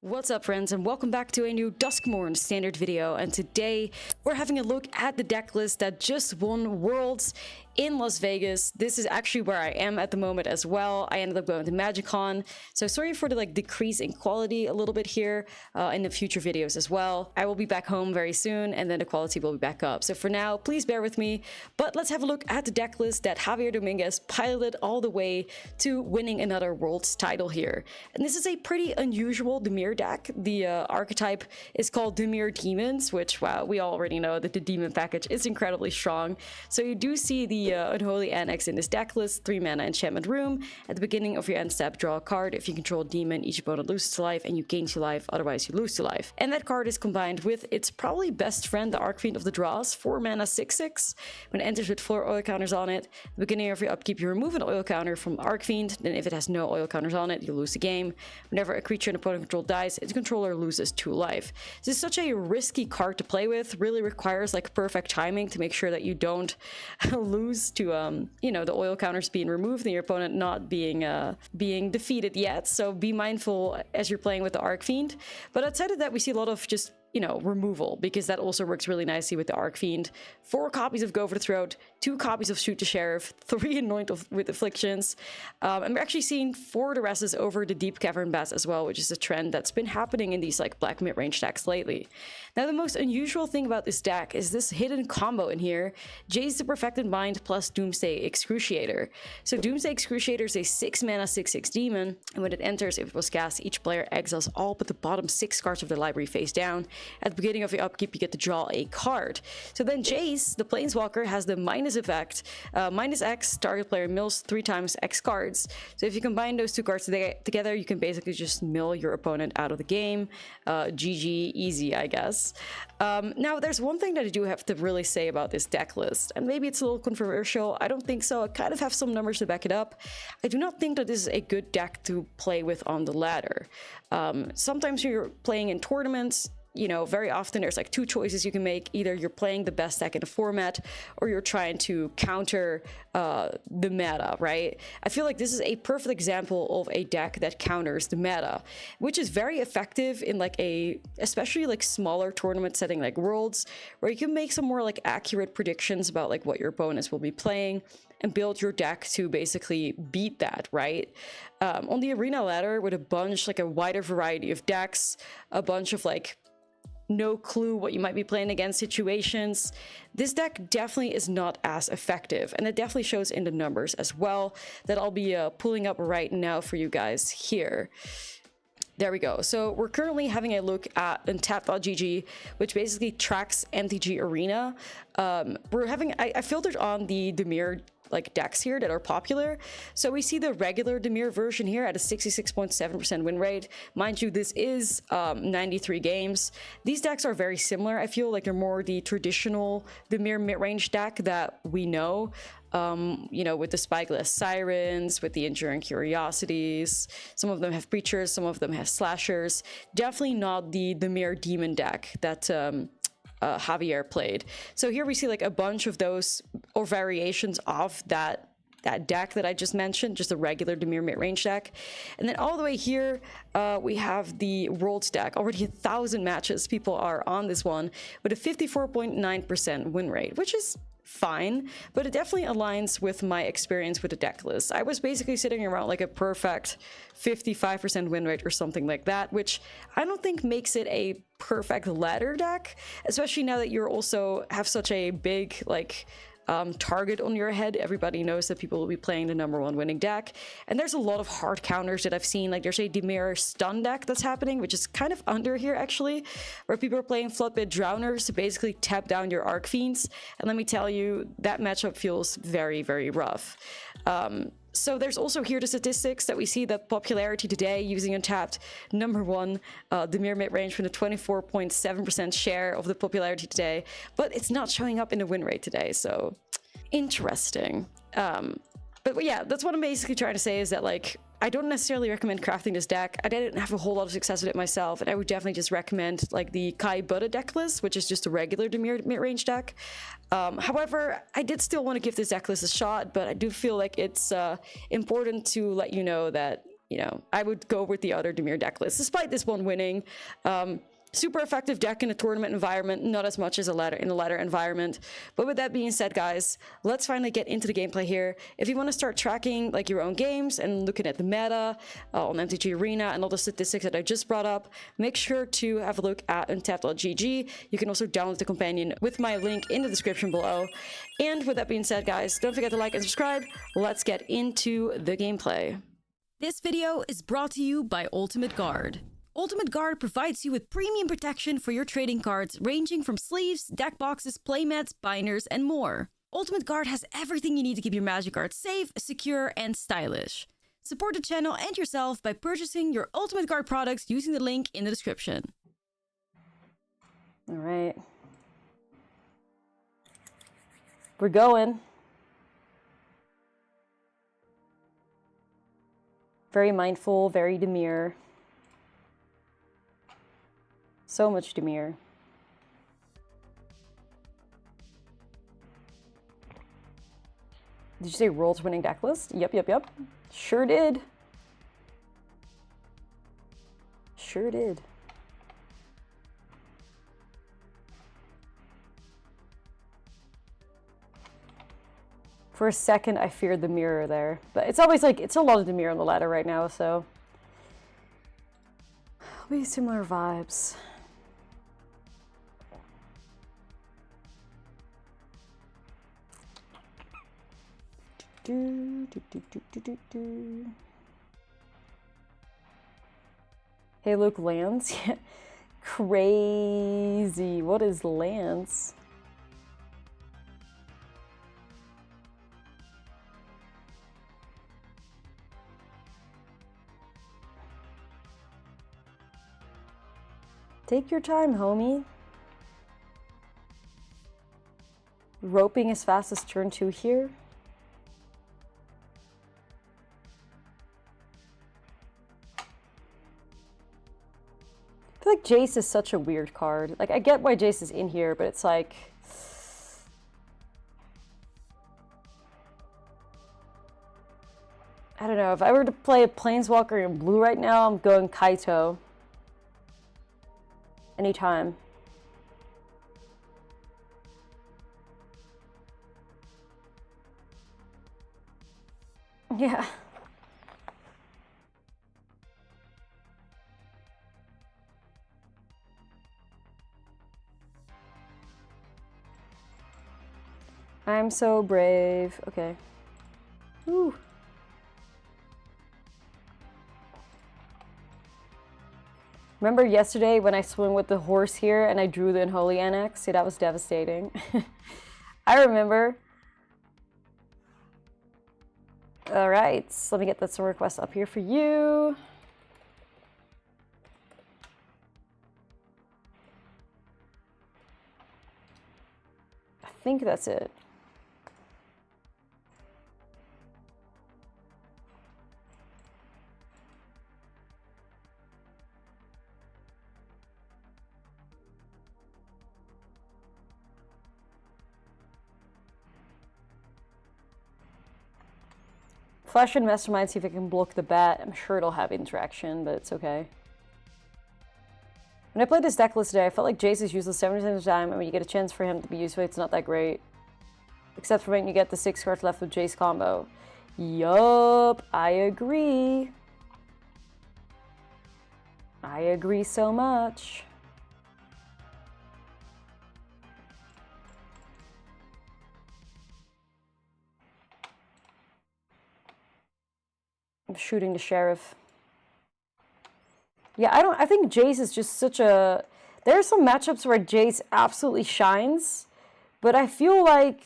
What's up, friends, and welcome back to a new Duskmourn standard video. And today we're having a look at the deck list that just won Worlds in Las Vegas. This is actually where I am at the moment as well. I ended up going to MagicCon, so sorry for the decrease in quality a little bit here in the future videos as well. I will be back home very soon, and then the quality will be back up. So for now, please bear with me. But let's have a look at the deck list that Javier Dominguez piloted all the way to winning another Worlds title here. And this is a pretty unusual Dimir deck. The archetype is called Dimir Demons, which, wow, we already know that the demon package is incredibly strong. So you do see the Unholy Annex in this deck list, 3 mana enchantment room. At the beginning of your end step, draw a card. If you control a demon, each opponent loses to life and you gain 2 life, otherwise you lose to life. And that card is combined with its probably best friend, the Archfiend of the Draws, 4 mana 6/6. When it enters with 4 oil counters on it, at the beginning of your upkeep, you remove an oil counter from Archfiend. Then if it has no oil counters on it, you lose the game. Whenever a creature an opponent control dies, its controller loses 2 life. This is such a risky card to play with, really requires perfect timing to make sure that you don't lose to you know, the oil counters being removed and your opponent not being defeated yet. So be mindful as you're playing with the Archfiend. But outside of that, we see a lot of just, you know, removal, because that also works really nicely with the Archfiend. 4 copies of Go for the Throat, 2 copies of Shoot the Sheriff, 3 Anoint with Afflictions, and we're actually seeing 4 Duresses over the Deep Cavern Bats as well, which is a trend that's been happening in these black mid-range decks lately. Now, the most unusual thing about this deck is this hidden combo in here, Jace the Perfected Mind plus Doomsday Excruciator. So Doomsday Excruciator is a 6 mana 6/6 demon, and when it enters, if it was cast, each player exiles all but the bottom 6 cards of their library face down. At the beginning of your upkeep, you get to draw a card. So then Jace, the Planeswalker, has the minus effect, minus X, target player mills 3 times X cards. So if you combine those 2 cards together, you can basically just mill your opponent out of the game. GG, easy, I guess. Now, there's one thing that I do have to really say about this deck list, and maybe it's a little controversial. I don't think so. I kind of have some numbers to back it up. I do not think that this is a good deck to play with on the ladder. Sometimes you're playing in tournaments, you know, very often there's 2 choices you can make. Either you're playing the best deck in the format, or you're trying to counter the meta, right? I feel like this is a perfect example of a deck that counters the meta, which is very effective in especially smaller tournament setting like Worlds, where you can make some more accurate predictions about what your opponents will be playing and build your deck to basically beat that, right? On the arena ladder, with a bunch, a wider variety of decks, a bunch of no clue what you might be playing against situations, this deck definitely is not as effective, and it definitely shows in the numbers as well that I'll be pulling up right now for you guys here. There we go. So we're currently having a look at untap.gg, which basically tracks MTG Arena. I filtered on the Dimir decks here that are popular. So we see the regular Dimir version here at a 66.7% win rate. Mind you, this is 93 games. These decks are very similar. I feel like they're more the traditional Dimir mid-range deck that we know. You know, with the Spikeless Sirens, with the Enduring Curiosities. Some of them have Preachers, some of them have Slashers. Definitely not the Dimir Demon deck that Javier played. So here we see a bunch of those, or variations of that deck that I just mentioned, just a regular Dimir mid-range deck. And then all the way here, we have the Worlds deck. Already 1,000 matches people are on this one, with a 54.9% win rate, which is fine, but it definitely aligns with my experience with the deck list. I was basically sitting around a perfect 55% win rate or something like that, which I don't think makes it a perfect ladder deck, especially now that you're also have such a big target on your head. Everybody knows that people will be playing the #1 winning deck, and there's a lot of hard counters that I've seen. There's a Dimir stun deck that's happening, which is kind of under here actually, where people are playing Floodbit Drowners to basically tap down your Archfiends, and let me tell you, that matchup feels very, very rough. So there's also here the statistics that we see the popularity today using Untapped #1 Dimir mid-range with a 24.7% share of the popularity today, but it's not showing up in the win rate today, so interesting. But yeah, that's what I'm basically trying to say, is that I don't necessarily recommend crafting this deck. I didn't have a whole lot of success with it myself, and I would definitely just recommend the Kai Buddha deck list, which is just a regular Dimir mid-range deck. However, I did still want to give this deck list a shot, but I do feel like it's important to let you know that you know, I would go with the other Dimir deck list, despite this one winning. Super effective deck in a tournament environment, not as much as in a ladder environment. But with that being said, guys, let's finally get into the gameplay here. If you want to start tracking like your own games and looking at the meta on MTG Arena and all the statistics that I just brought up, make sure to have a look at untapped.gg. You can also download the companion with my link in the description below. And with that being said, guys, don't forget to like and subscribe. Let's get into the gameplay. This video is brought to you by Ultimate Guard. Ultimate Guard provides you with premium protection for your trading cards, ranging from sleeves, deck boxes, playmats, binders, and more. Ultimate Guard has everything you need to keep your Magic cards safe, secure, and stylish. Support the channel and yourself by purchasing your Ultimate Guard products using the link in the description. All right. We're going. Very mindful, very Dimir. So much Dimir. Did you say World's winning deck list? Yep. Sure did. Sure did. For a second, I feared the mirror there. But it's always like, it's a lot of Dimir on the ladder right now, so. It'll be similar vibes. Hey, look, Lance. Crazy. What is Lance? Take your time, homie. Roping as fast as turn 2 here. I feel like Jace is such a weird card. Like, I get why Jace is in here, but it's like... I don't know. If I were to play a Planeswalker in blue right now, I'm going Kaito. Anytime. Yeah. I'm so brave. Okay. Woo. Remember yesterday when I swung with the horse here and I drew the Unholy Annex? See, that was devastating. I remember. All right, so let me get that sword request up here for you. I think that's it. Flash and Mastermind, see if I can block the bat. I'm sure it'll have interaction, but it's okay. When I played this deck list today, I felt like Jace is useless 70% of the time, and when you get a chance for him to be useful, it's not that great. Except for when you get the 6 cards left with Jace combo. Yup, I agree. I agree so much. I'm shooting the sheriff. Yeah, I think Jace is just such a... There are some matchups where Jace absolutely shines, but I feel like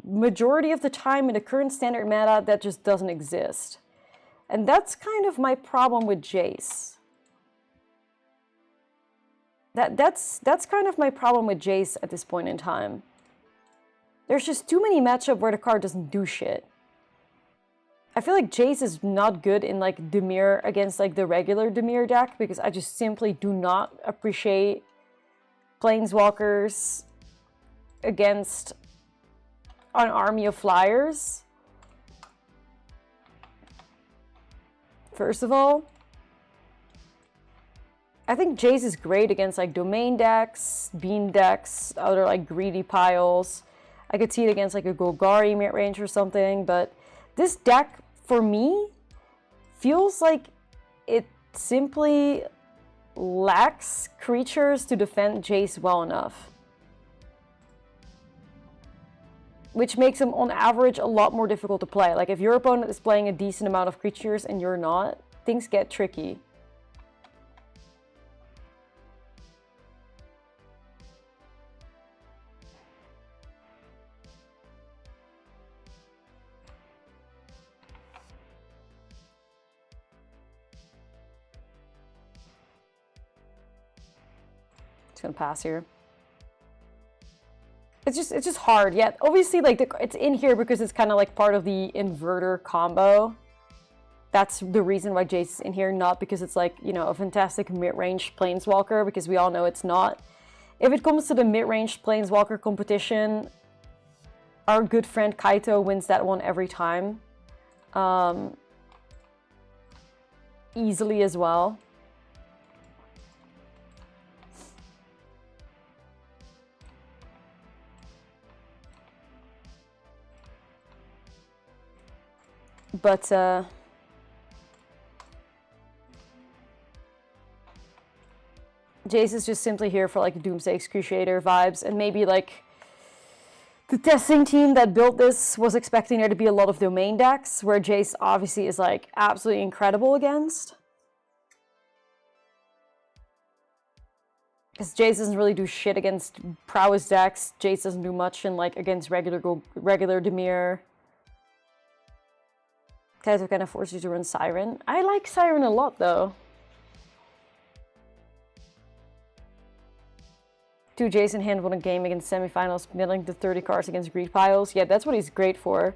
majority of the time in the current standard meta, that just doesn't exist. And that's kind of my problem with Jace. That's kind of my problem with Jace at this point in time. There's just too many matchups where the card doesn't do shit. I feel like Jace is not good in like Dimir against like the regular Dimir deck because I just simply do not appreciate Planeswalkers against an army of flyers. First of all, I think Jace is great against like domain decks, bean decks, other like greedy piles. I could see it against like a Golgari mid-range or something, but this deck, for me, feels like it simply lacks creatures to defend Jace well enough. Which makes him, on average, a lot more difficult to play. Like, if your opponent is playing a decent amount of creatures and you're not, things get tricky. Just gonna pass here. It's just hard. Yeah, obviously, like it's in here because it's kind of like part of the inverter combo. That's the reason why Jace is in here, not because it's like, you know, a fantastic mid-range planeswalker, because we all know it's not. If it comes to the mid-range planeswalker competition, our good friend Kaito wins that one every time. Easily as well. But, Jace is just simply here for, like, Doomsday Excruciator vibes, and maybe, like, the testing team that built this was expecting there to be a lot of domain decks, where Jace obviously is, like, absolutely incredible against. Because Jace doesn't really do shit against prowess decks. Jace doesn't do much in, like, against regular Dimir. Kaito kind of forces you to run Siren. I like Siren a lot, though. 2 Jace in hand won a game against semifinals, milling the 30 cards against greed piles. Yeah, that's what he's great for.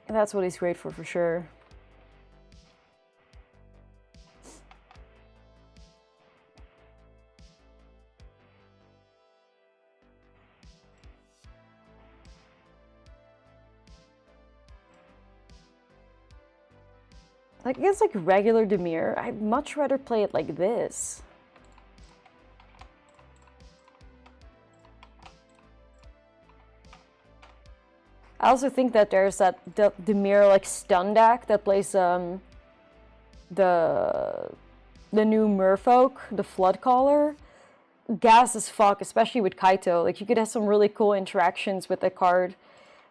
And that's what he's great for sure. Like, against, like, regular Dimir, I'd much rather play it like this. I also think that there's that Dimir, like, stun deck that plays, the new Merfolk, the Flood Caller. Gas as fuck, especially with Kaito. Like, you could have some really cool interactions with the card.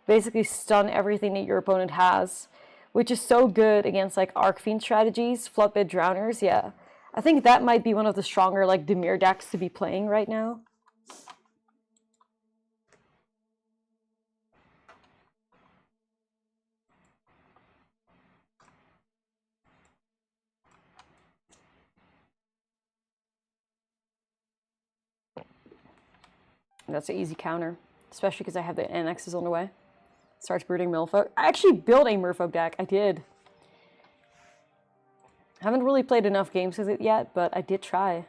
Basically stun everything that your opponent has. Which is so good against, like, Arcfiend strategies, Floodbit Drowners, yeah. I think that might be one of the stronger, like, Dimir decks to be playing right now. That's an easy counter, especially because I have the annexes on the way. Starts brooding Merfolk. I actually built a Merfolk deck, I did. Haven't really played enough games with it yet, but I did try.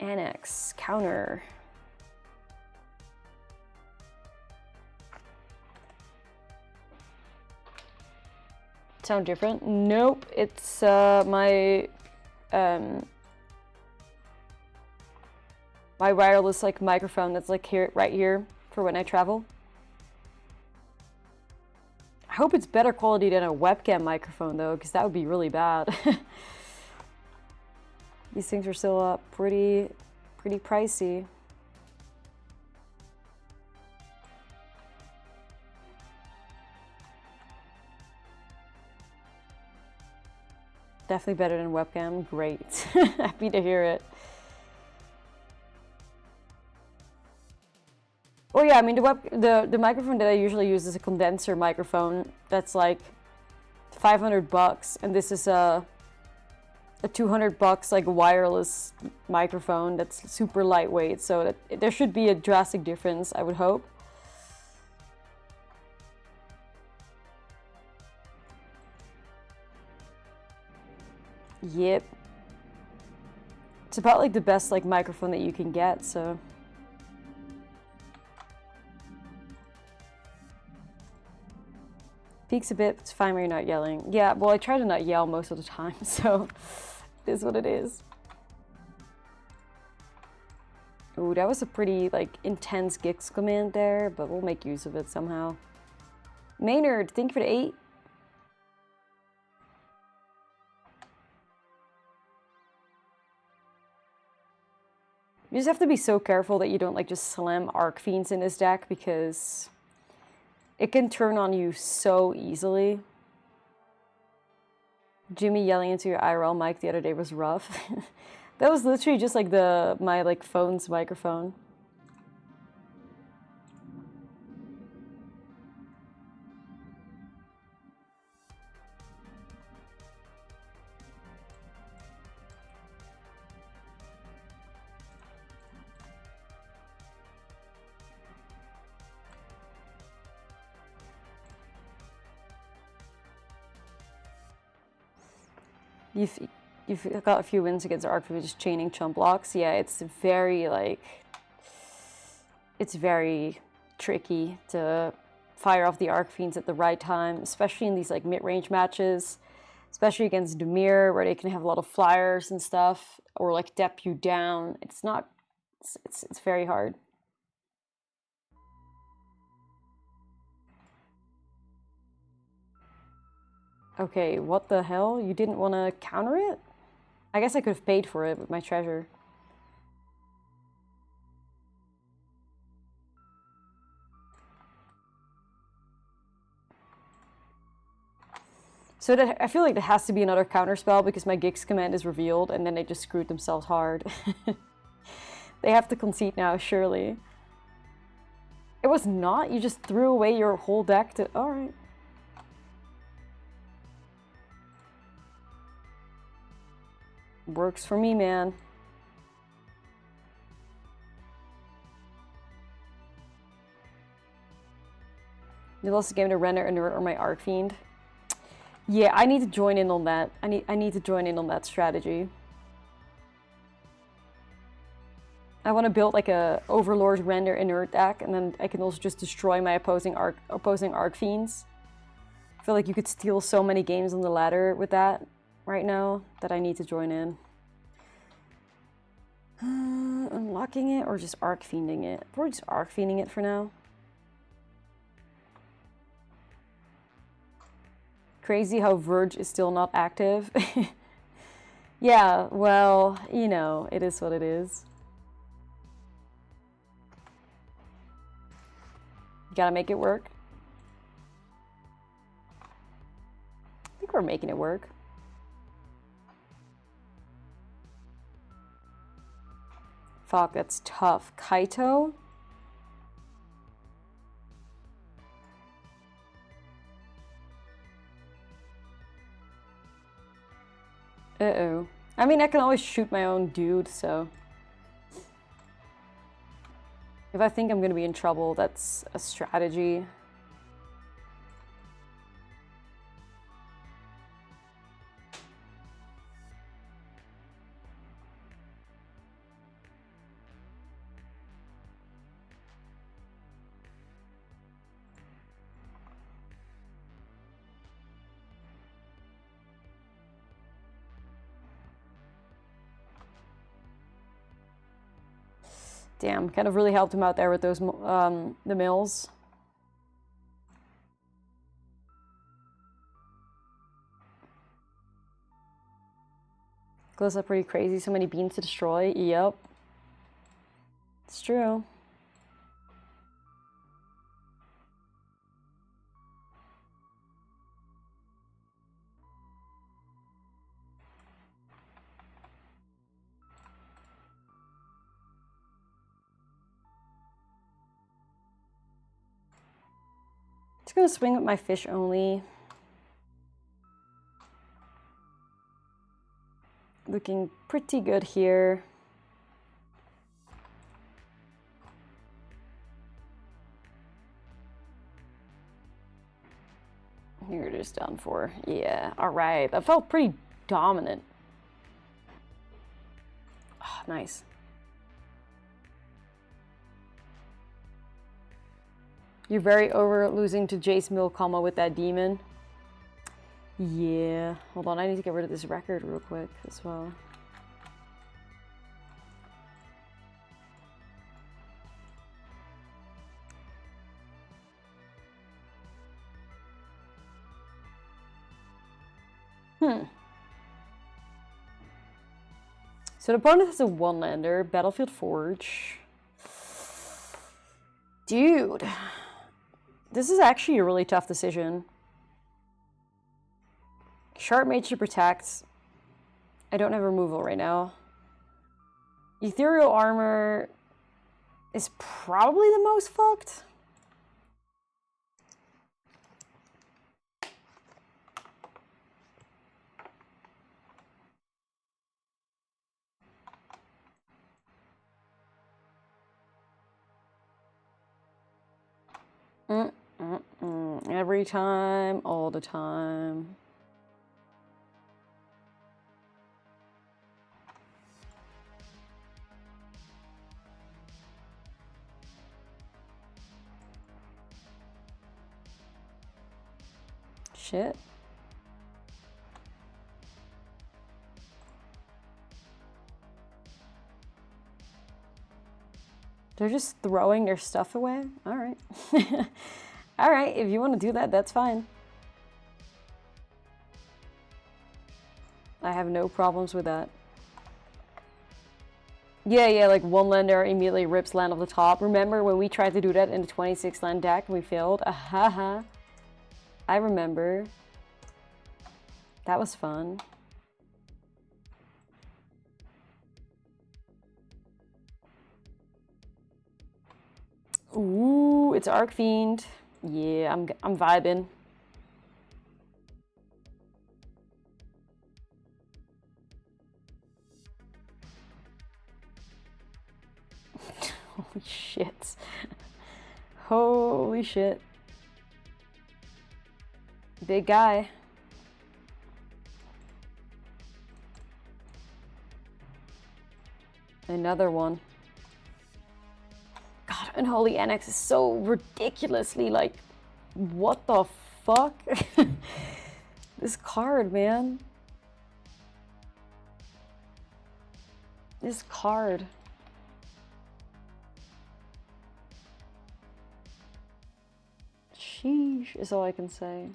Annex, counter. Sound different? Nope, it's my wireless, like, microphone that's, like, here, right here for when I travel. I hope it's better quality than a webcam microphone, though, because that would be really bad. These things are still pretty pricey. Definitely better than webcam. Great. Happy to hear it. Well, yeah, I mean, the microphone that I usually use is a condenser microphone that's like $500, and this is a $200 like wireless microphone that's super lightweight, so that there should be a drastic difference, I would hope. Yep. It's about like the best like microphone that you can get, so. Peaks a bit, it's fine when you're not yelling. Yeah, well, I try to not yell most of the time, so it is what it is. Ooh, that was a pretty, like, intense Gix command there, but we'll make use of it somehow. Maynard, thank you for the 8. You just have to be so careful that you don't, like, just slam Arcfiends in this deck, because it can turn on you so easily. Jimmy yelling into your IRL mic the other day was rough. That was literally just like my phone's microphone. You've got a few wins against Arc for just chaining chump blocks. Yeah, it's very, like, it's very tricky to fire off the Arcfiends at the right time, especially in these, like, mid-range matches, especially against Dimir, where they can have a lot of flyers and stuff, or, like, dep you down. It's very hard. Okay, what the hell? You didn't want to counter it? I guess I could have paid for it with my treasure. So that, I feel like there has to be another counter spell because my Gix command is revealed and then they just screwed themselves hard. They have to concede now, surely. It was not? You just threw away your whole deck to... Alright. Works for me, man. You lost the game to Renner or my Arcfiend. Yeah, I need to join in on that. I need to join in on that strategy. I want to build like a Overlord Render inert deck, and then I can also just destroy my opposing Arcfiends. I feel like you could steal so many games on the ladder with that right now that I need to join in. Unlocking it or just Arcfiending it? Probably just Arcfiending it for now. Crazy how Verge is still not active. Yeah, well, you know, it is what it is. You gotta make it work. I think we're making it work. Fuck, that's tough. Kaito? Uh-oh. I mean, I can always shoot my own dude, so... If I think I'm gonna be in trouble, that's a strategy. Damn, kind of really helped him out there with those, the mills. Glows up pretty crazy, so many beans to destroy. Yep. It's true. Just gonna swing with my fish only. Looking pretty good here. Here it is down for. Yeah, alright. That felt pretty dominant. Oh, nice. You're very over losing to Jace Mill combo with that demon. Yeah. Hold on, I need to get rid of this record real quick as well. So the opponent has a 1-lander, Battlefield Forge. Dude. This is actually a really tough decision. Sharp Mage to protect. I don't have removal right now. Ethereal Armor is probably the most fucked. Every time, all the time. Shit. They're just throwing their stuff away? Alright. Alright, if you want to do that, that's fine. I have no problems with that. Yeah, like 1-lander immediately rips land off the top. Remember when we tried to do that in the 26-land deck and we failed? Ahaha. I remember. That was fun. Ooh, it's Arcfiend. Yeah, I'm vibing. Holy shit. Holy shit. Big guy. Another one. God, Unholy Annex is so ridiculously like, what the fuck? This card, man. This card. Sheesh is all I can say.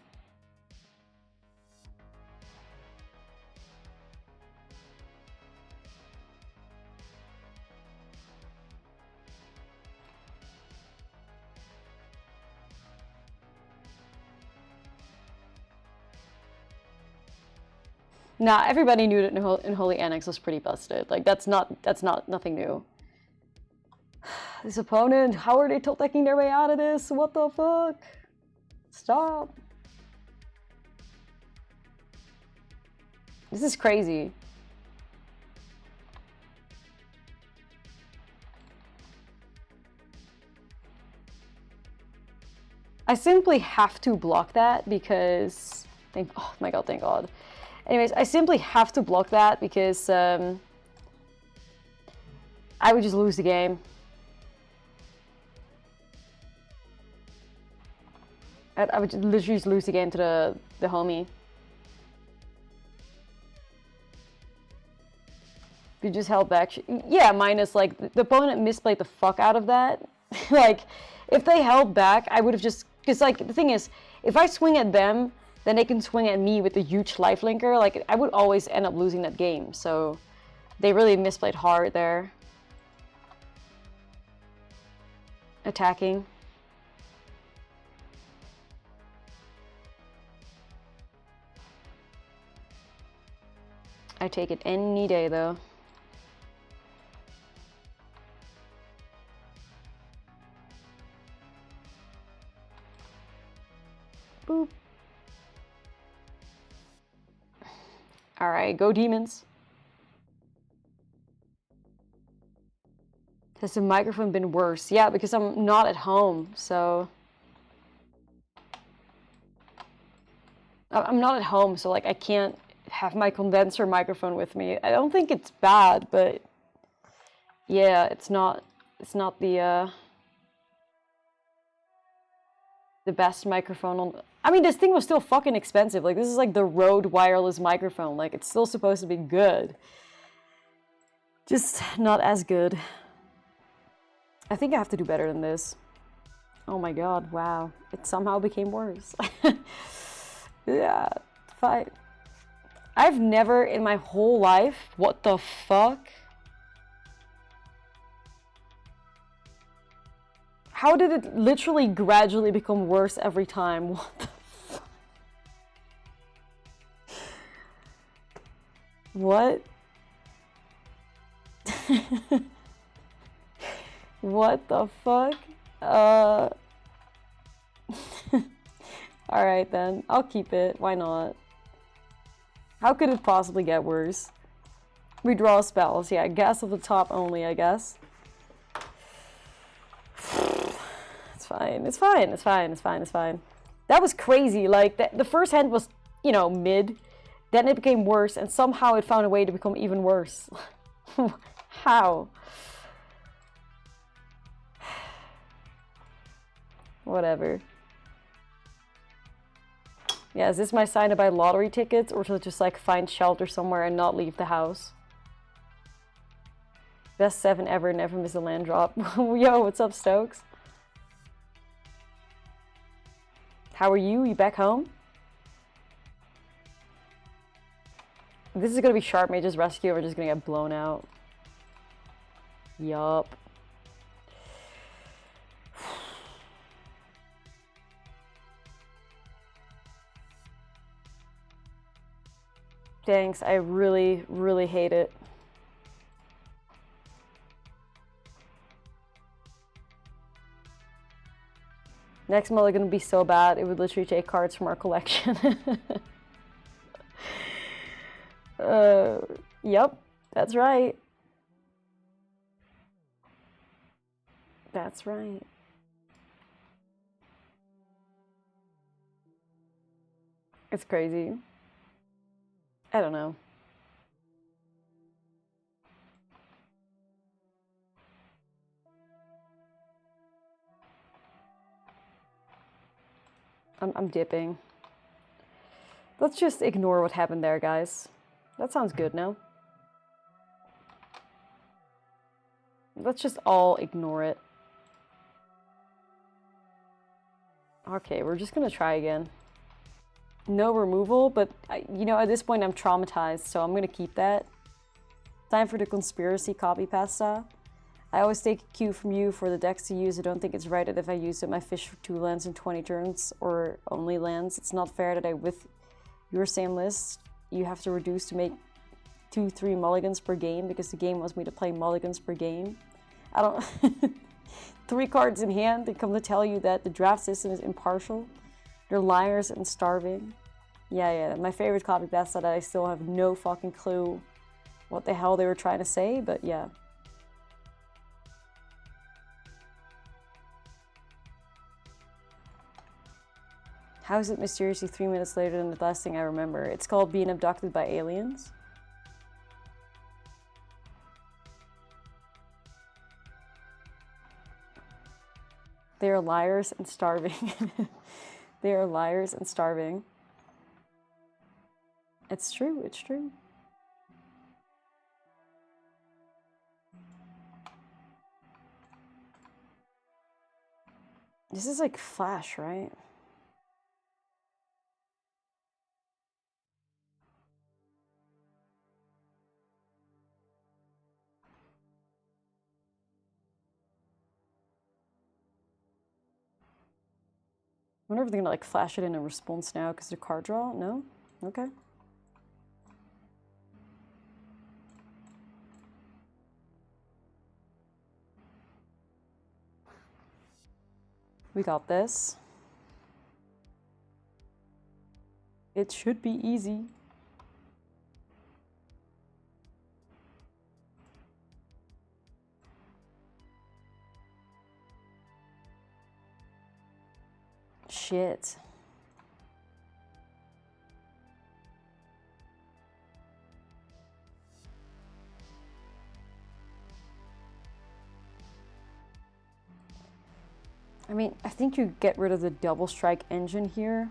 Nah, everybody knew that Unholy Annex was pretty busted. Like that's nothing new. This opponent, how are they taking their way out of this? What the fuck? Stop. This is crazy. I simply have to block that because oh my god, thank god. Anyways, I simply have to block that because I would just lose the game. I would literally just lose the game to the homie. If you just held back, yeah, minus like the opponent misplayed the fuck out of that. Like, if they held back, I would have just, because like the thing is, if I swing at them, then they can swing at me with a huge lifelinker. Like, I would always end up losing that game. So they really misplayed hard there. Attacking. I take it any day though. Boop. Alright, go Demons. Has the microphone been worse? Yeah, because I'm not at home, so... I'm not at home, so like I can't have my condenser microphone with me. I don't think it's bad, but... Yeah, it's not the, the best microphone on... I mean, this thing was still fucking expensive. Like, this is like the Rode wireless microphone. Like, it's still supposed to be good. Just not as good. I think I have to do better than this. Oh my god, wow. It somehow became worse. Yeah, fine. I've never in my whole life... What the fuck? How did it literally gradually become worse every time? What the fuck? What? What the fuck? Alright then, I'll keep it. Why not? How could it possibly get worse? Redraw spells. Yeah, gas at the top only, I guess. It's fine. It's fine. It's fine. It's fine. It's fine. That was crazy. Like, the first hand was, you know, mid. Then it became worse, and somehow it found a way to become even worse. How? Whatever. Yeah, is this my sign to buy lottery tickets, or to just, like, find shelter somewhere and not leave the house? Best 7 ever, never miss a land drop. Yo, what's up, Stokes? How are you? You back home? This is gonna be Sharp Mage's Rescue, we're just gonna get blown out. Yup. Thanks, I really, really hate it. Next mulligan would be so bad, it would literally take cards from our collection. Yep, that's right. That's right. It's crazy. I don't know. I'm dipping. Let's just ignore what happened there, guys. That sounds good, no? Let's just all ignore it. Okay, we're just gonna try again. No removal, but, you know, at this point I'm traumatized, so I'm gonna keep that. Time for the conspiracy copy pasta. I always take a cue from you for the decks to use. I don't think it's right that if I use it, my fish for 2 lands in 20 turns, or only lands. It's not fair that with your same list, you have to reduce to make 2-3 mulligans per game, because the game wants me to play mulligans per game. I don't... 3 cards in hand, they come to tell you that the draft system is impartial. They're liars and starving. Yeah, my favorite copy pasta that I still have no fucking clue what the hell they were trying to say, but yeah. How is it mysteriously 3 minutes later than the last thing I remember? It's called being abducted by aliens. They are liars and starving. They are liars and starving. It's true, it's true. This is like Flash, right? I wonder if they're gonna like flash it in a response now because they're card draw? No? Okay. We got this. It should be easy. Shit. I mean, I think you get rid of the double strike engine here.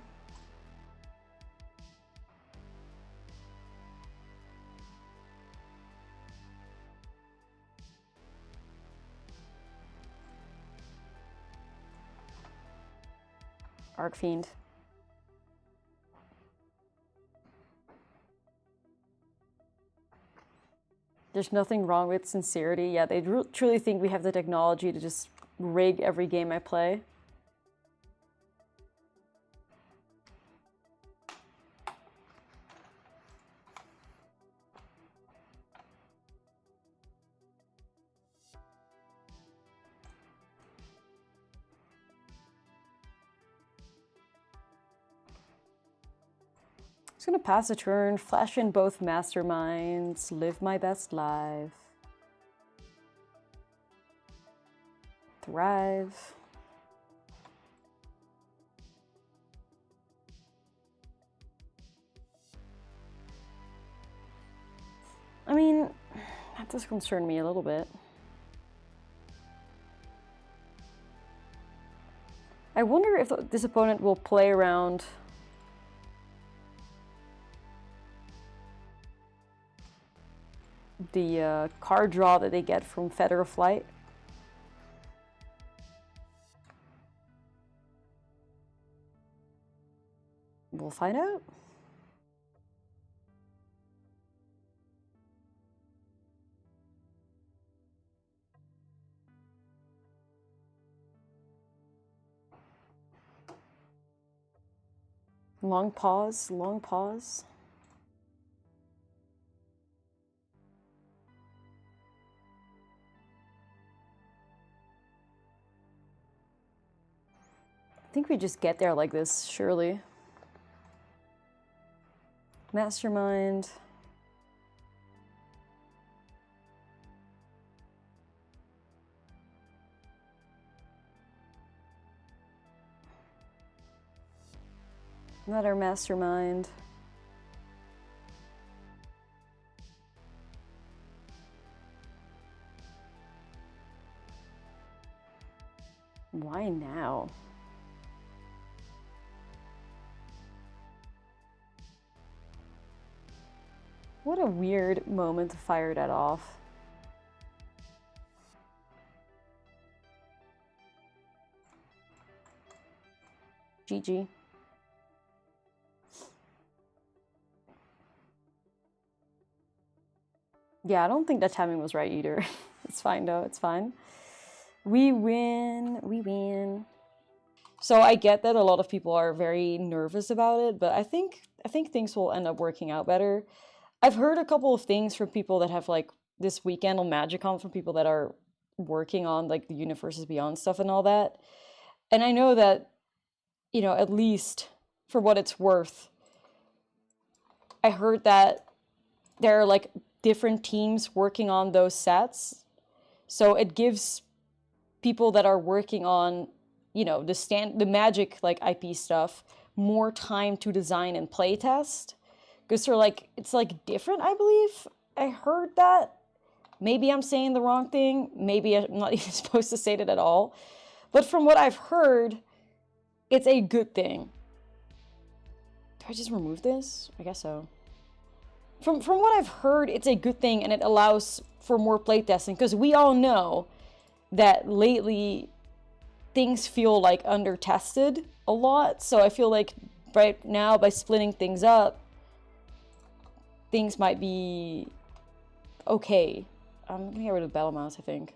Arcfiend. There's nothing wrong with sincerity. Yeah, they truly think we have the technology to just rig every game I play. Just gonna pass a turn, flash in both masterminds, live my best life. Thrive. I mean, that does concern me a little bit. I wonder if this opponent will play around the card draw that they get from Feather of Flight. We'll find out. Long pause, long pause. I think we just get there like this, surely. Mastermind. Another mastermind. Why now? What a weird moment to fire that off. GG. Yeah, I don't think that timing was right either. It's fine though, it's fine. We win, we win. So I get that a lot of people are very nervous about it, but I think things will end up working out better. I've heard a couple of things from people that have like this weekend on MagicCon, from people that are working on like the Universes Beyond stuff and all that. And I know that, you know, at least for what it's worth, I heard that there are like different teams working on those sets. So it gives people that are working on, you know, the Magic like IP stuff more time to design and play test. Because they're like, it's like different, I believe. I heard that. Maybe I'm saying the wrong thing. Maybe I'm not even supposed to say that at all. But from what I've heard, it's a good thing. Do I just remove this? I guess so. From what I've heard, it's a good thing, and it allows for more playtesting. Because we all know that lately things feel like under-tested a lot. So I feel like right now, by splitting things up, things might be okay. I'm gonna get rid of Battle Mouse, I think.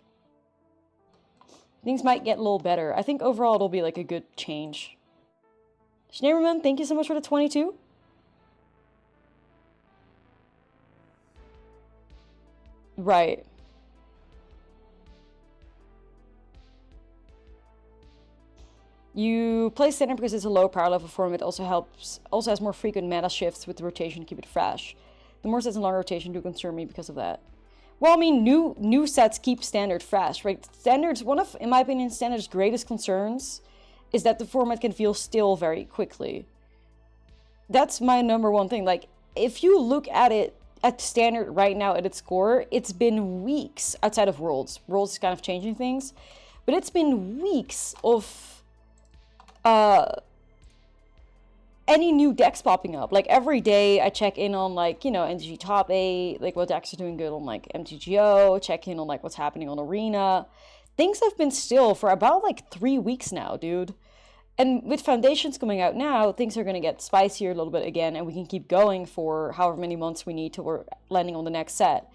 Things might get a little better. I think overall it'll be like a good change. Schneerman, thank you so much for the 22. Right. You play standard because it's a low power level format. Also has more frequent meta shifts with the rotation to keep it fresh. The more sets in long rotation do concern me because of that. Well, I mean, new sets keep standard fresh, right? Standards, one of, in my opinion, standard's greatest concerns is that the format can feel still very quickly. That's my number one thing. Like, if you look at it at standard right now at its core, it's been weeks outside of Worlds. Worlds is kind of changing things, but it's been weeks of any new decks popping up. Like every day I check in on like, you know, MTG top 8, like what decks are doing good on like MTGO, check in on like what's happening on Arena. Things have been still for about like 3 weeks now, dude. And with Foundations coming out now, things are going to get spicier a little bit again, and we can keep going for however many months we need till we're landing on the next set.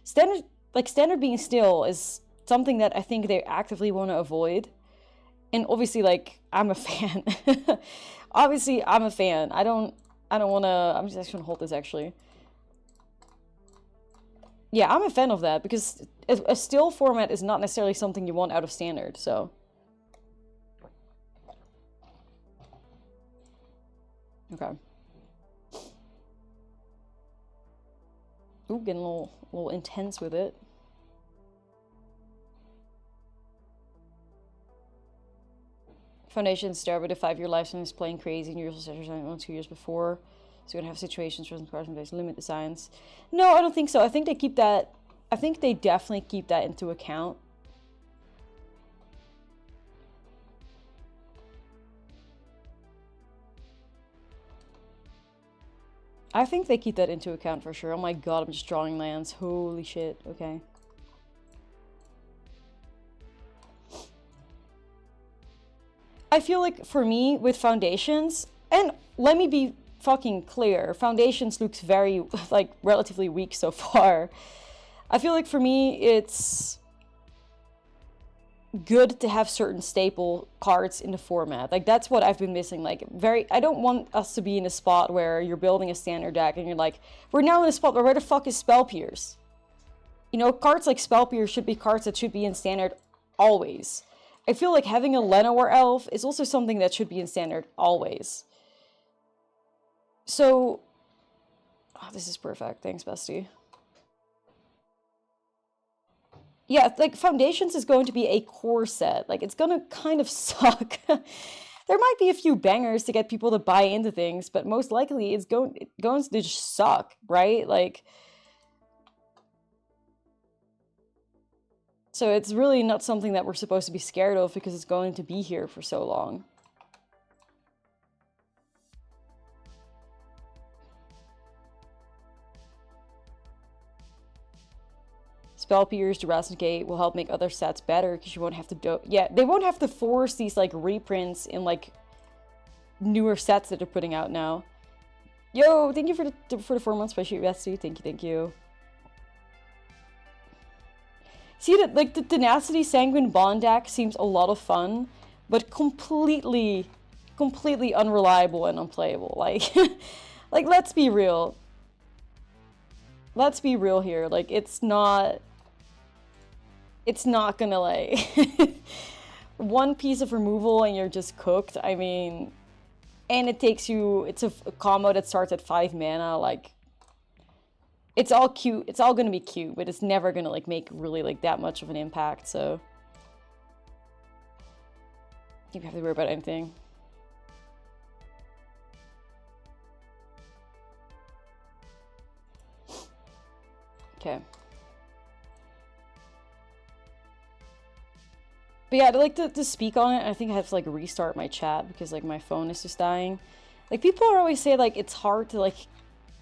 Standard being still is something that I think they actively want to avoid. And obviously, like, I'm a fan. Obviously, I'm a fan. I don't want to... I'm just going to hold this, actually. Yeah, I'm a fan of that, because a still format is not necessarily something you want out of Standard, so... Okay. Ooh, getting a little intense with it. Foundation started with a 5-year lifespan is playing crazy, and universal sessions only 2 years before. So you're gonna have situations where some cards and limit the science. No, I don't think so. I think they keep that. I think they definitely keep that into account. I think they keep that into account for sure. Oh my god, I'm just drawing lands. Holy shit. Okay. I feel like for me with Foundations, and let me be fucking clear, Foundations looks very like relatively weak so far. I feel like for me it's good to have certain staple cards in the format. Like that's what I've been missing. Like I don't want us to be in a spot where you're building a standard deck and you're like, we're now in a spot where the fuck is Spell Pierce? You know, cards like Spell Pierce should be cards that should be in standard always. I feel like having a Llanowar Elf is also something that should be in standard always. So, oh, this is perfect. Thanks, bestie. Yeah, like Foundations is going to be a core set. Like it's gonna kind of suck. There might be a few bangers to get people to buy into things, but most likely it's going to just suck, right? Like, so it's really not something that we're supposed to be scared of because it's going to be here for so long. Spell Pierce, Durasnicate will help make other sets better because you won't have to yeah, they won't have to force these like reprints in like newer sets that they're putting out now. Yo, thank you for the 4 months special, bestie. Thank you. See that like the Tenacity Sanguine Bond deck seems a lot of fun, but completely unreliable and unplayable. Like like let's be real. Let's be real here. Like it's not gonna like one piece of removal and you're just cooked. I mean, and it takes you, it's a combo that starts at 5 mana. Like it's all cute. It's all gonna be cute, but it's never gonna like make really like that much of an impact. So you don't have to worry about anything. Okay. But yeah, I'd like to speak on it. I think I have to like restart my chat because like my phone is just dying. Like people always say like it's hard to like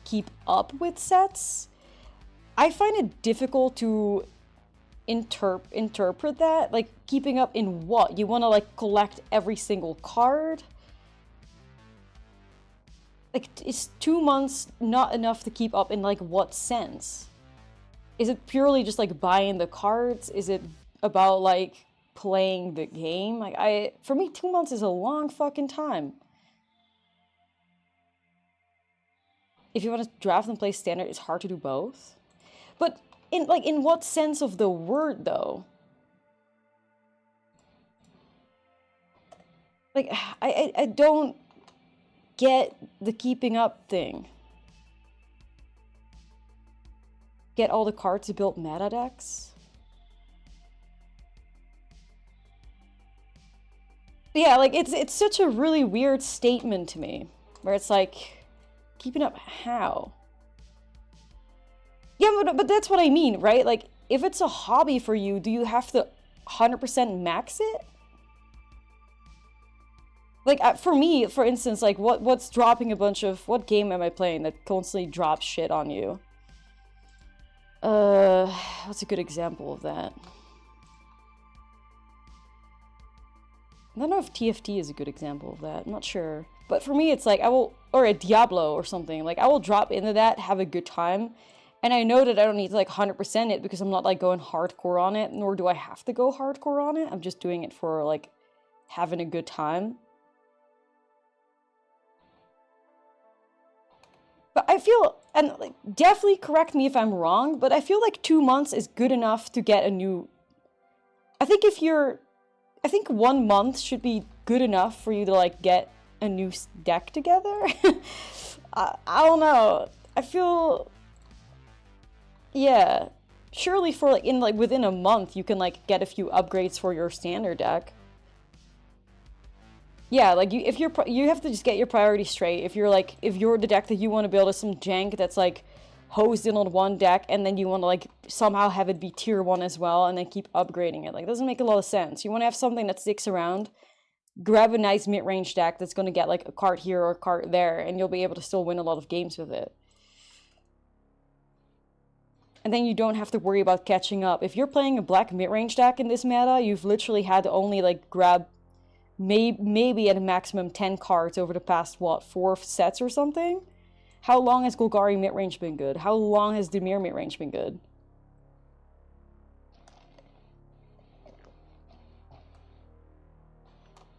keep up with sets. I find it difficult to interpret that. Like keeping up in what? You want to like collect every single card? Like is 2 months not enough to keep up in like what sense? Is it purely just like buying the cards? Is it about like playing the game? Like for me 2 months is a long fucking time. If you want to draft and play standard, it's hard to do both. But in what sense of the word though? Like I don't get the keeping up thing. Get all the cards to build meta decks? Yeah, like it's such a really weird statement to me. Where it's like, keeping up how? Yeah, but that's what I mean, right? Like, if it's a hobby for you, do you have to 100% max it? Like, for me, for instance, like, what's dropping a bunch of... What game am I playing that constantly drops shit on you? What's a good example of that? I don't know if TFT is a good example of that. I'm not sure. But for me, it's like, I will... Or a Diablo or something. Like, I will drop into that, have a good time. And I know that I don't need to, like, 100% it because I'm not, like, going hardcore on it. Nor do I have to go hardcore on it. I'm just doing it for, like, having a good time. But I feel, and like, definitely correct me if I'm wrong, but I feel like 2 months is good enough to get a new... I think 1 month should be good enough for you to, like, get a new deck together. I don't know. I feel... Yeah. Surely for, like, within a month, you can, like, get a few upgrades for your standard deck. Yeah, like, you have to just get your priorities straight. If you're the deck that you want to build is some jank that's, like, hosed in on one deck, and then you want to, like, somehow have it be tier 1 as well, and then keep upgrading it. Like, it doesn't make a lot of sense. You want to have something that sticks around, grab a nice mid-range deck that's going to get, like, a card here or a card there, and you'll be able to still win a lot of games with it. And then you don't have to worry about catching up. If you're playing a black mid-range deck in this meta, you've literally had to only, like, grab... Maybe at a maximum 10 cards over the past, what, 4 sets or something? How long has Golgari midrange been good? How long has Dimir midrange been good?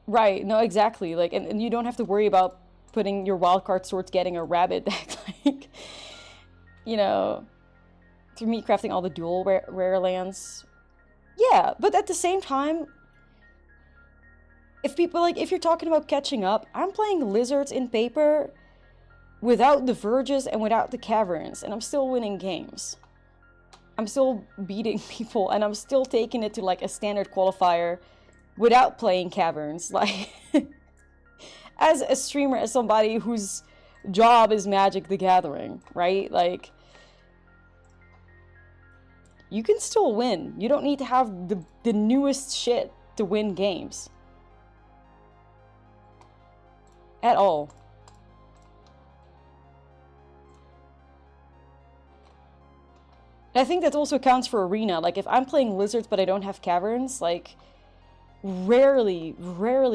Right, no, exactly. Like, and you don't have to worry about putting your wildcard swords getting a rabbit deck. Like, you know, through me crafting all the dual rare lands. Yeah, but at the same time... If you're talking about catching up, I'm playing Lizards in paper without the Verges and without the Caverns, and I'm still winning games. I'm still beating people, and I'm still taking it to, like, a standard qualifier without playing Caverns. Like, as a streamer, as somebody whose job is Magic the Gathering, right? Like, you can still win. You don't need to have the newest shit to win games. At all. And I think that also counts for Arena. Like, if I'm playing Lizards but I don't have Caverns, like, rarely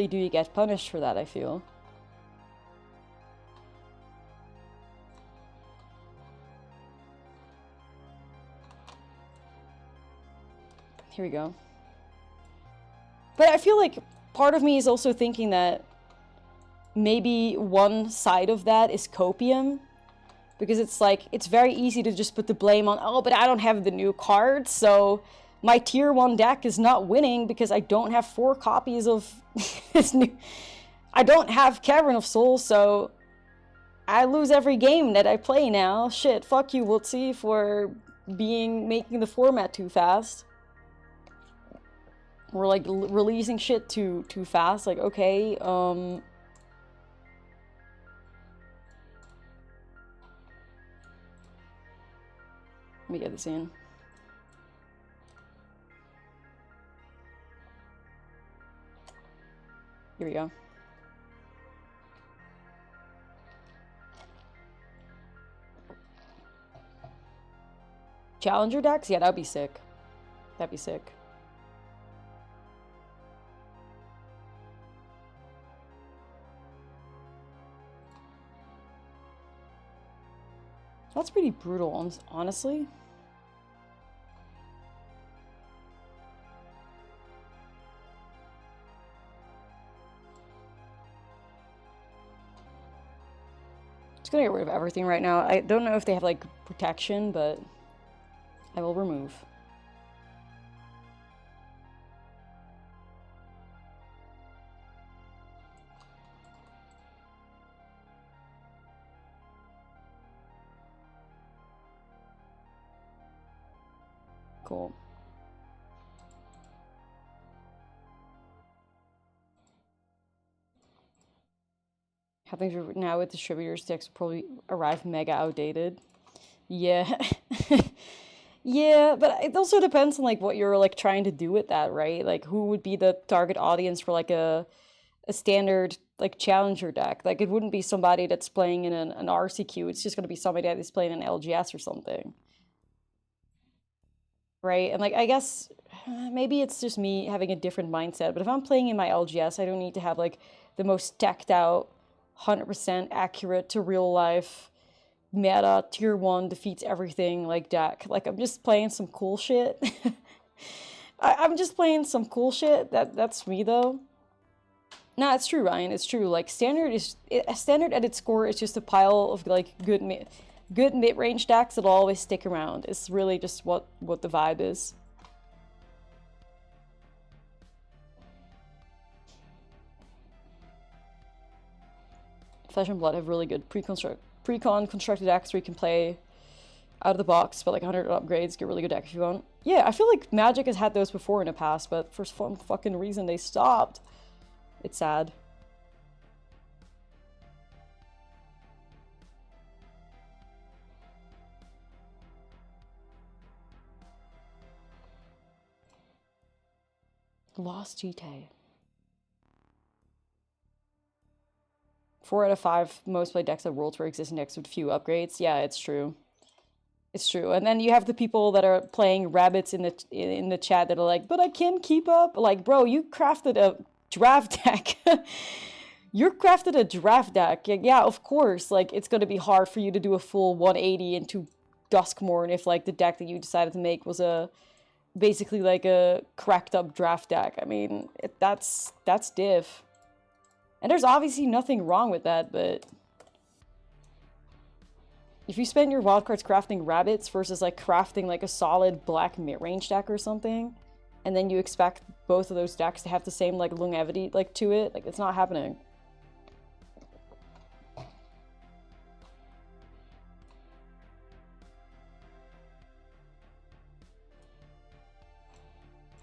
do you get punished for that, I feel. Here we go. But I feel like part of me is also thinking that maybe one side of that is copium, because it's like, it's very easy to just put the blame on, oh, but I don't have the new cards, so my tier 1 deck is not winning because I don't have 4 copies of this new... I don't have Cavern of Souls, so I lose every game that I play now. Shit, fuck you, Wootsy, for making the format too fast. Or, like, releasing shit too fast. Like, okay, let me get this in. Here we go. Challenger decks? Yeah, that'd be sick. That'd be sick. That's pretty brutal, honestly. Just gonna get rid of everything right now. I don't know if they have, like, protection, but I will remove. Cool. Having now with distributors, decks will probably arrive mega outdated. Yeah. Yeah, but it also depends on, like, what you're, like, trying to do with that, right? Like, who would be the target audience for, like, a a standard like challenger deck. Like it wouldn't be somebody that's playing in an RCQ. It's just going to be somebody that is playing an LGS or something. Right? And like, I guess maybe it's just me having a different mindset, but if I'm playing in my LGS, I don't need to have like the most decked out, 100% accurate to real life meta tier 1 defeats everything like deck. Like I'm just playing some cool shit. I'm just playing some cool shit. That's me though. Nah, it's true, Ryan. It's true. Like standard at its core is just a pile of like good mid-range decks that'll always stick around. It's really just what the vibe is. Flesh and Blood have really good pre-con constructed decks where you can play out of the box, but like 100 upgrades, get really good deck if you want. Yeah, I feel like Magic has had those before in the past, but for some fucking reason they stopped. It's sad. Lost GT. 4 out of 5 most played decks of Worlds were existing decks with few upgrades. Yeah, it's true. It's true. And then you have the people that are playing rabbits in the chat that are like, but I can't keep up. Like, bro, you crafted a draft deck. You crafted a draft deck. Yeah, of course. Like, it's going to be hard for you to do a full 180 into Duskmourn if, like, the deck that you decided to make was basically like a cracked up draft deck. I mean, that's diff. And there's obviously nothing wrong with that, but if you spend your wildcards crafting rabbits versus like crafting like a solid black mid-range deck or something, and then you expect both of those decks to have the same like longevity like to it, like it's not happening.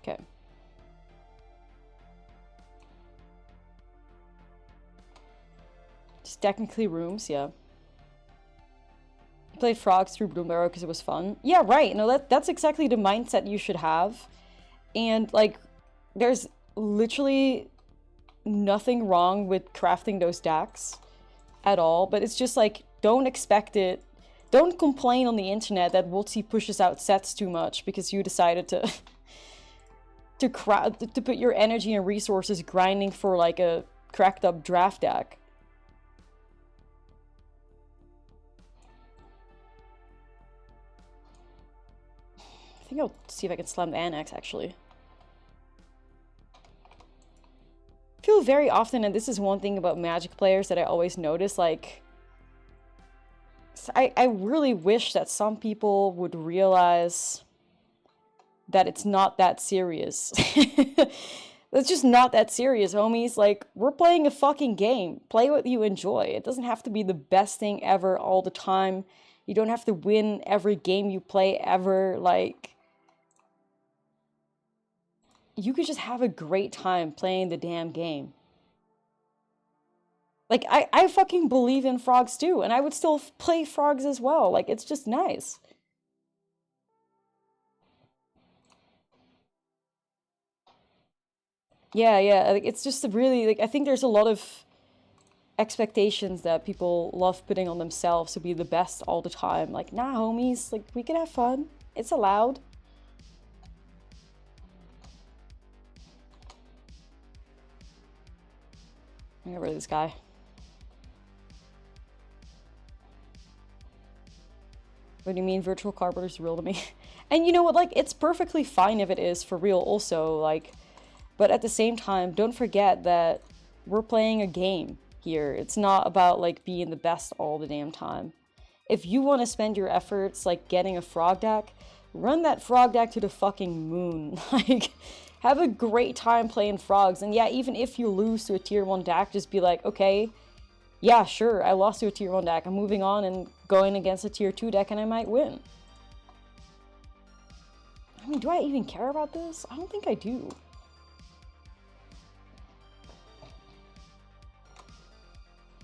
Okay. Just technically rooms, yeah. I played Frogs through Bloom Arrow because it was fun. Yeah, right. No, that's exactly the mindset you should have. And, like, there's literally nothing wrong with crafting those decks at all. But it's just, like, don't expect it. Don't complain on the internet that WotC pushes out sets too much because you decided to to put your energy and resources grinding for, like, a cracked up draft deck. I think I'll see if I can slam the Annex, actually. I feel very often, and this is one thing about Magic players that I always notice, like, I really wish that some people would realize that it's not that serious. It's just not that serious, homies. Like, we're playing a fucking game. Play what you enjoy. It doesn't have to be the best thing ever all the time. You don't have to win every game you play ever. Like, you could just have a great time playing the damn game. Like, I fucking believe in frogs too, and I would still play frogs as well. Like, it's just nice. Yeah, like, it's just really, like, I think there's a lot of expectations that people love putting on themselves to be the best all the time. Like, nah, homies, like, we can have fun. It's allowed. I get rid of this guy. What do you mean virtual cardboard is real to me? And you know what, like, it's perfectly fine if it is for real also, like, but at the same time, don't forget that we're playing a game here. It's not about, like, being the best all the damn time. If you want to spend your efforts, like, getting a frog deck, run that frog deck to the fucking moon. Like, have a great time playing frogs. And yeah, even if you lose to a tier 1 deck, just be like, okay, yeah, sure, I lost to a tier 1 deck. I'm moving on and going against a tier 2 deck and I might win. I mean, do I even care about this? I don't think I do.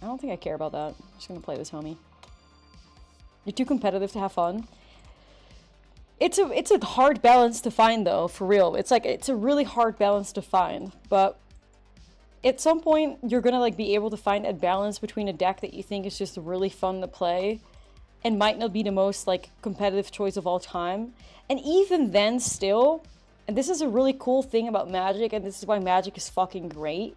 I don't think I care about that. I'm just gonna play this, homie. You're too competitive to have fun. It's a hard balance to find, though, for real. It's like, it's a really hard balance to find. But at some point, you're gonna like be able to find a balance between a deck that you think is just really fun to play and might not be the most like competitive choice of all time. And even then still, and this is a really cool thing about Magic, and this is why Magic is fucking great,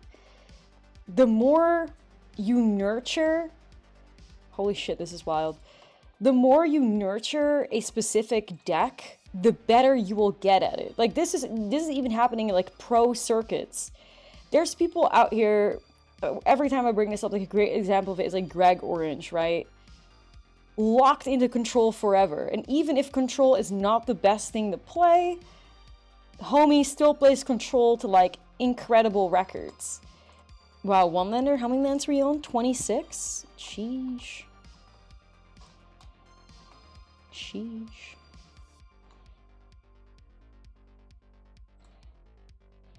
the more you nurture, holy shit, this is wild. The more you nurture a specific deck, the better you will get at it. Like this is even happening in like pro circuits. There's people out here, every time I bring this up, like a great example of it is like Greg Orange, right? Locked into Control forever. And even if Control is not the best thing to play, homie still plays Control to like incredible records. Wow, one lander? How many lands were you on? 26? Sheesh. Sheesh.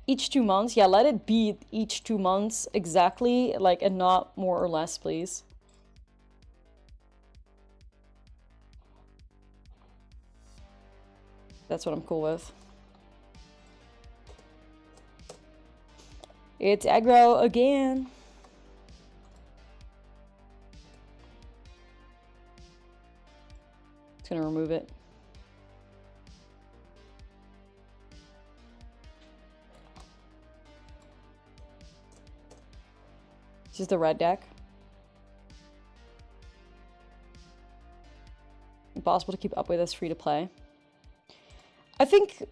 Each 2 months? Yeah, let it be each 2 months exactly, like, and not more or less, please. That's what I'm cool with. It's aggro again. It's gonna remove it. This is the red deck. Impossible to keep up with as free to play. I think,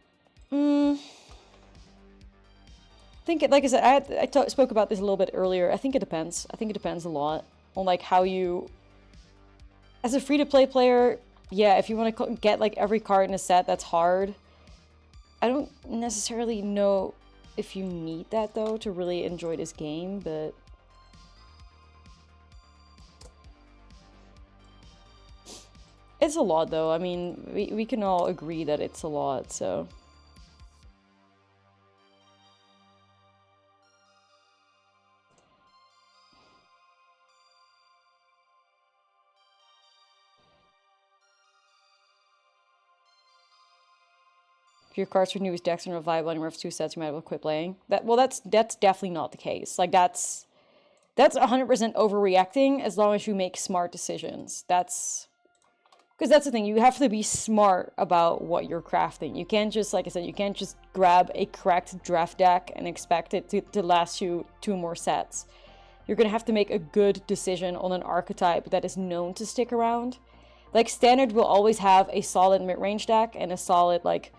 like I said, I spoke about this a little bit earlier. I think it depends. I think it depends a lot on like how you, as a free to play player, yeah, if you want to get like every card in a set, that's hard. I don't necessarily know if you need that though to really enjoy this game, but it's a lot though. I mean, we can all agree that it's a lot, so. If your cards renew decks and revive one of 2 sets, you might as well quit playing. That's definitely not the case. Like that's 100% overreacting as long as you make smart decisions. Because that's the thing, you have to be smart about what you're crafting. You can't just, like I said, you can't just grab a correct draft deck and expect it to last you 2 more sets. You're gonna have to make a good decision on an archetype that is known to stick around. Like, Standard will always have a solid mid-range deck and a solid, like,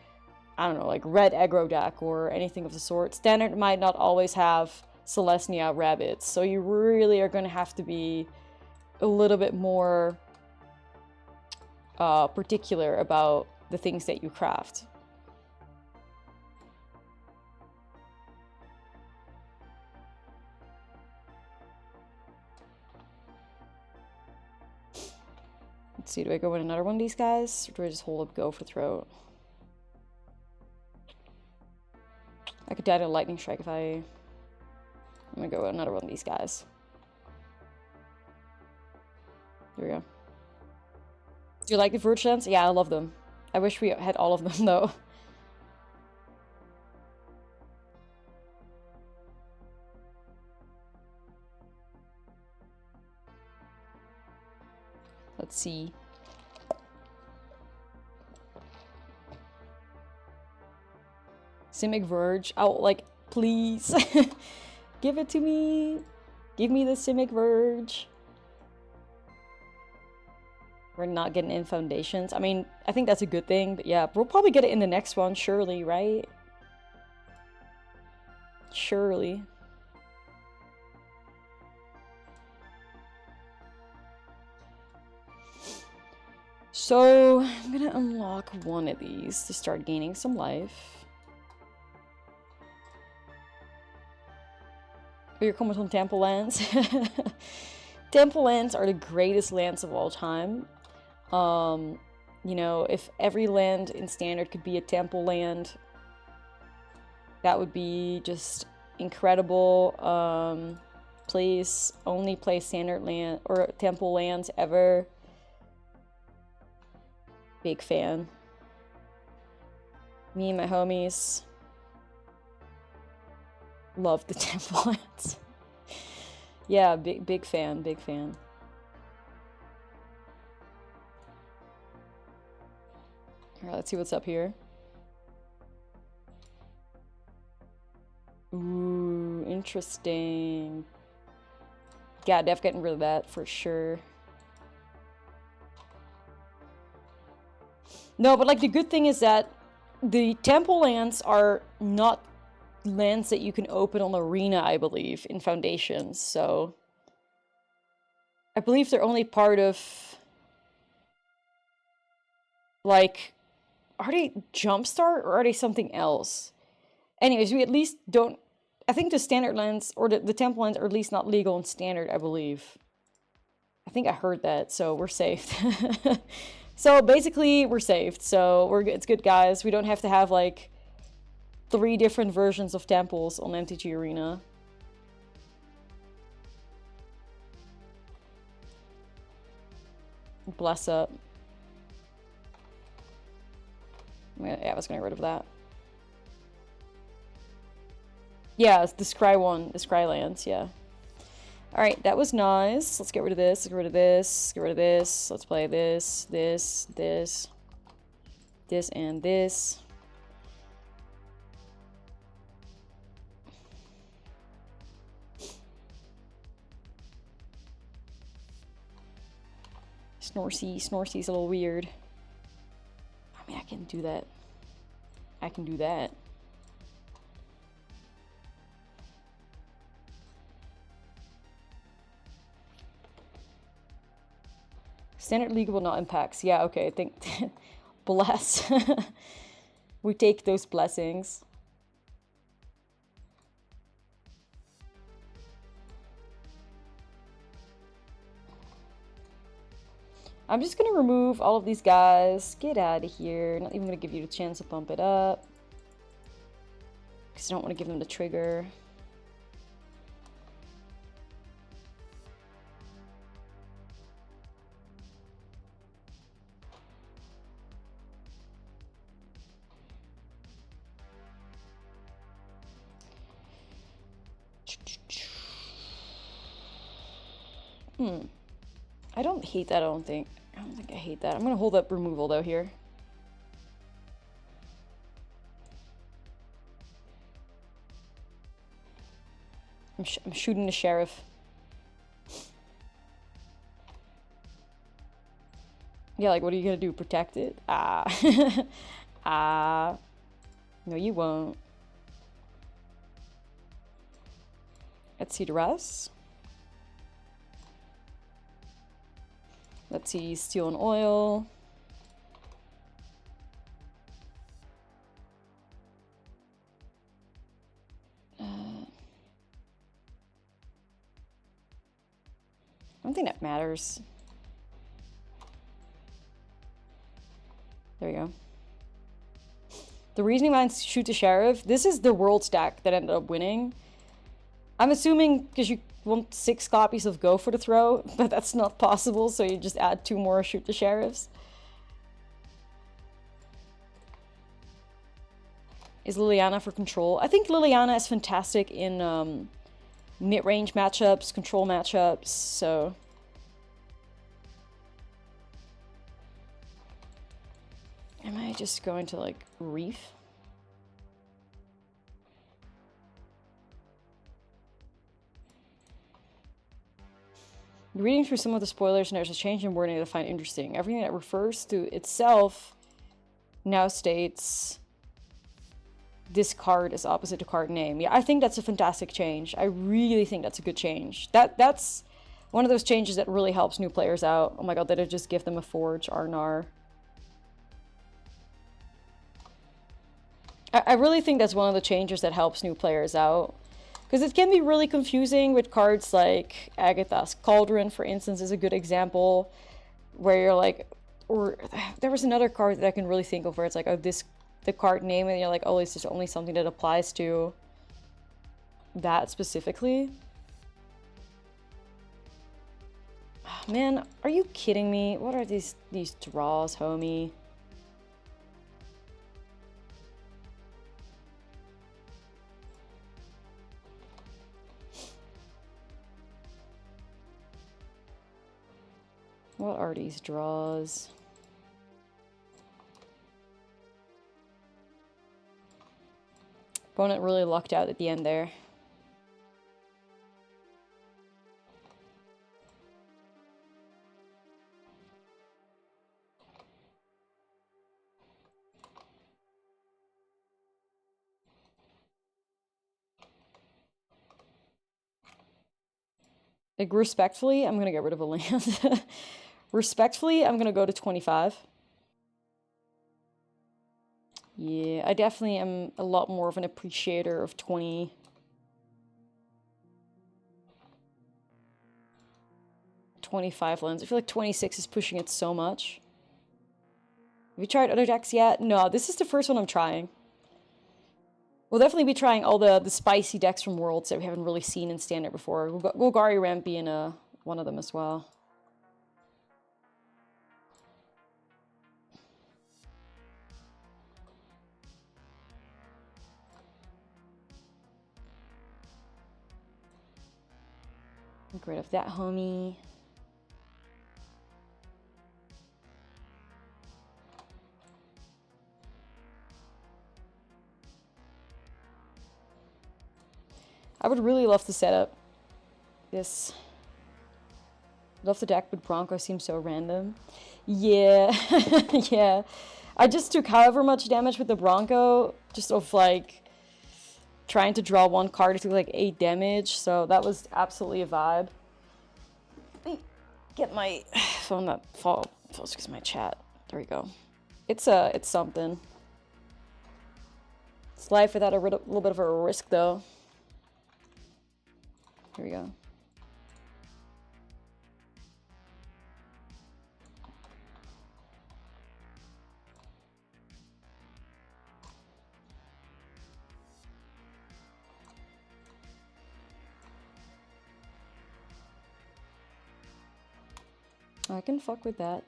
I don't know, like red aggro deck or anything of the sort. Standard might not always have Celestia rabbits, so you really are gonna have to be a little bit more particular about the things that you craft. Let's see, do I go with another one of these guys? Or do I just hold up go for throat? I could die to a lightning strike if I'm gonna go with another one of these guys. There we go. Do you like the Verge Lands? Yeah, I love them. I wish we had all of them, though. Let's see. Simic Verge. Oh, like, please. Give it to me. Give me the Simic Verge. We're not getting in Foundations. I mean, I think that's a good thing, but yeah, we'll probably get it in the next one, surely, right? Surely. So, I'm gonna unlock one of these to start gaining some life. Oh, you're coming from Temple Lands? Temple Lands are the greatest lands of all time. You know, if every land in Standard could be a temple land, that would be just incredible. Please only play Standard land or temple lands ever. Big fan. Me and my homies. Love the temple lands. Yeah, big fan, big fan. Alright, let's see what's up here. Ooh, interesting. Yeah, def getting rid of that for sure. No, but like the good thing is that the temple lands are not lands that you can open on Arena, I believe, in Foundations. So I believe they're only part of, like, are they Jumpstart or are they something else? Anyways, we at least don't, I think the standard lands or the temple lands are at least not legal in standard, I believe. I think I heard that, so we're safe. So basically, we're saved. So it's good, guys. We don't have to have like 3 different versions of temples on MTG Arena. Bless up. Yeah, I was gonna get rid of that. Yeah, it's the Scry one, the Scry lands, yeah. Alright, that was nice. Let's get rid of this, get rid of this, get rid of this. Let's play this, this, this, this, and this. Snorcy's a little weird. I mean, I can do that. I can do that. Standard League will not impacts. Yeah, okay, I think... Bless. We take those blessings. I'm just gonna remove all of these guys. Get out of here. Not even gonna give you the chance to bump it up. Because I don't want to give them the trigger. I don't hate that, I don't think I hate that. I'm gonna hold up removal though here. I'm shooting the sheriff. Yeah, like what are you gonna do? Protect it? Ah. Ah. No, you won't. Let's see the rest. Let's see, steel and oil. I don't think that matters. There we go. The reasoning behind shoot the sheriff, this is the world stack that ended up winning. I'm assuming because you want 6 copies of Go for the Throw, but that's not possible, so you just add 2 more shoot the sheriffs. Is Liliana for control? I think Liliana is fantastic in mid-range matchups, control matchups, so... Am I just going to, like, Reef? Reading through some of the spoilers, and there's a change in wording that I find interesting. Everything that refers to itself now states this card is opposite to card name. Yeah, I think that's a fantastic change. I really think that's a good change. That's one of those changes that really helps new players out. Oh my god, did I just give them a Forge, Arnar? I really think that's one of the changes that helps new players out. Because it can be really confusing with cards like Agatha's Cauldron, for instance, is a good example. Where you're like, or there was another card that I can really think of where it's like, oh, this, the card name, and you're like, oh, it's just only something that applies to that specifically. Man, are you kidding me? What are these draws, homie? What are these draws? Opponent really lucked out at the end there. Like, respectfully, I'm gonna get rid of a land. Respectfully, I'm gonna go to 25. Yeah, I definitely am a lot more of an appreciator of 20. 25 lands. I feel like 26 is pushing it so much. Have you tried other decks yet? No, this is the first one I'm trying. We'll definitely be trying all the spicy decks from Worlds that we haven't really seen in Standard before. Golgari Ramp being one of them as well. Get rid of that, homie. I would really love to set up this. Love the deck, but Bronco seems so random. Yeah, yeah. I just took however much damage with the Bronco, just of like trying to draw one card. It took like 8 damage, so that was absolutely a vibe. Let me get my phone that focus my chat. There we go. It's something. It's life without a little bit of a risk, though. Here we go. I can fuck with that.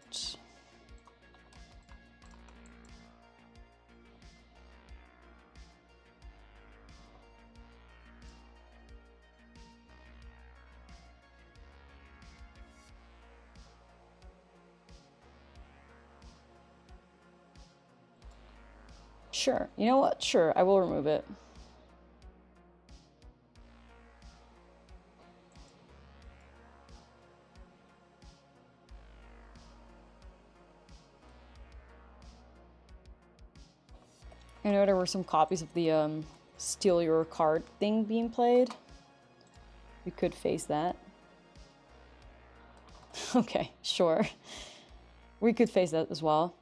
Sure. You know what? Sure, I will remove it. I know there were some copies of the steal your card thing being played. We could face that. Okay, sure. We could face that as well.